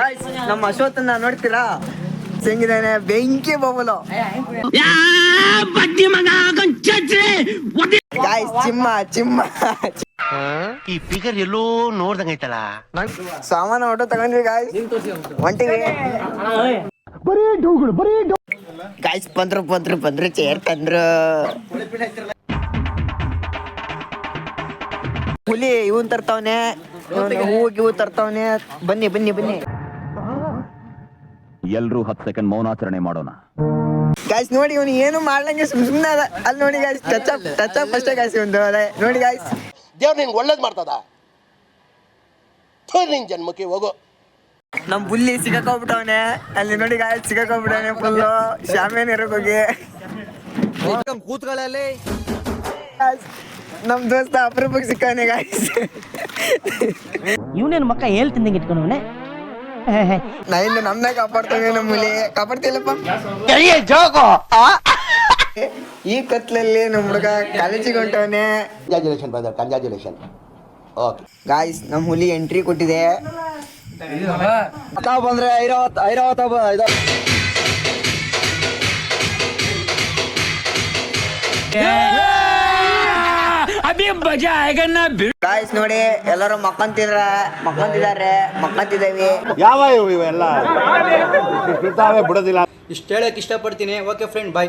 Guys ನಮ್ಮ ಅಶ್ವತ್ಥನ ನೋಡ್ತೀರಾ ಹೆಂಗಿದಾನೆ ಬೆಂಕಿ ಬಬಲು ಗಾಯ್ಸ್ ಚಿಮ್ಮ ಈ ಫಿಗರ್ ಎಲ್ಲೋ ನೋಡ್ದಂಗೈತಲ್ಲ ಸಾಮಾನು ಆಟೋ ತಗೊಂಡ್ವಿ ಗಾಯ್ಸ್ ಒಂಟಿವಿ ಗಾಯ್ಸ್ ಬಂದ್ರು ಚೇರ್ ತಂದ್ರು ಹುಲಿ ಇವನ್ ತರ್ತಾವನೆ ಹೂವು ತರ್ತಾವನೆ ಬನ್ನಿ ಎಲ್ರೂ 10 ಸೆಕೆಂಡ್ ಮೌನಾಚರಣೆ ಮಾಡೋಣ. ಗಾಯ್ಸ್ ನೋಡಿ ಇವನು ಏನು ಮಾಡ್ಲಂಗೆ ಸುಮ್ಮನೆ ಅದ ಅಲ್ಲಿ ನೋಡಿ ಗಾಯ್ಸ್ ಟಚ್ ಅಪ್ ಅಷ್ಟೇ ಗಾಯ್ಸ್ ಒಂದು ನೋಡಿ ಗಾಯ್ಸ್ ದೇವ್ರು ನಿನ್ಗೆ ಒಳ್ಳೇದು ಮಾಡ್ತದ ನಿನ್ ಜನ್ಮಕ್ಕೆ ಹೋಗೋ ನಮ್ ಬುಲ್ಲಿ ಸಿಗಾಕೋಗ್ಬಿಟ್ಟವನೆ ಅಲ್ಲಿ ನೋಡಿ ಗಾಯ್ಸ್ ಸಿಗಾಕೋಗ್ಬಿಟ್ಟವನೆ ಫುಲ್ಲು ಶಾಮಿಯಾನ ಇರೋಕ್ ಹೋಗಿ ಕೂತ್ಗಳಲ್ಲಿ ನಮ್ ದೋಸ್ತ ಅಪರೂಪಕ್ಕೆ ಸಿಕ್ಕವನೆ ಗಾಯ್ಸ್ ಇವನೇನು ಮಕ್ಕ ಹೇಳ್ತಿದ್ದಂಗೆ ಇಟ್ಕೊಂಡವನೆ ನೈನ್ ನಮ್ನ ಕಾಪಾಡ್ತವೆ ನಮ್ಮ ಹುಲಿ ಕಾಪಾಡ್ತಿಲ್ಲಪ್ಪ ಈ ಕತ್ಲಲ್ಲಿ ನಮ್ ಹುಡುಗ ಕಾಲೇಜಿಗೆ ಹೊಂಟವನೆ congratulation brother congratulation okay guys ನಮ್ ಹುಲಿ ಎಂಟ್ರಿ ಕೊಟ್ಟಿದೆ ಬಂದ್ರೆ ಐರಾವತ ಗಾಯ್ಸ್ ನೋಡಿ ಎಲ್ಲರೂ ಮಕ್ಕಂತಿದಾವೆ ಯಾವ ಇವೆಲ್ಲ ಬಿಡೋದಿಲ್ಲ. ಇಷ್ಟು ಹೇಳಕ್ ಇಷ್ಟಪಡ್ತೀನಿ. ಓಕೆ ಫ್ರೆಂಡ್, ಬಾಯ್.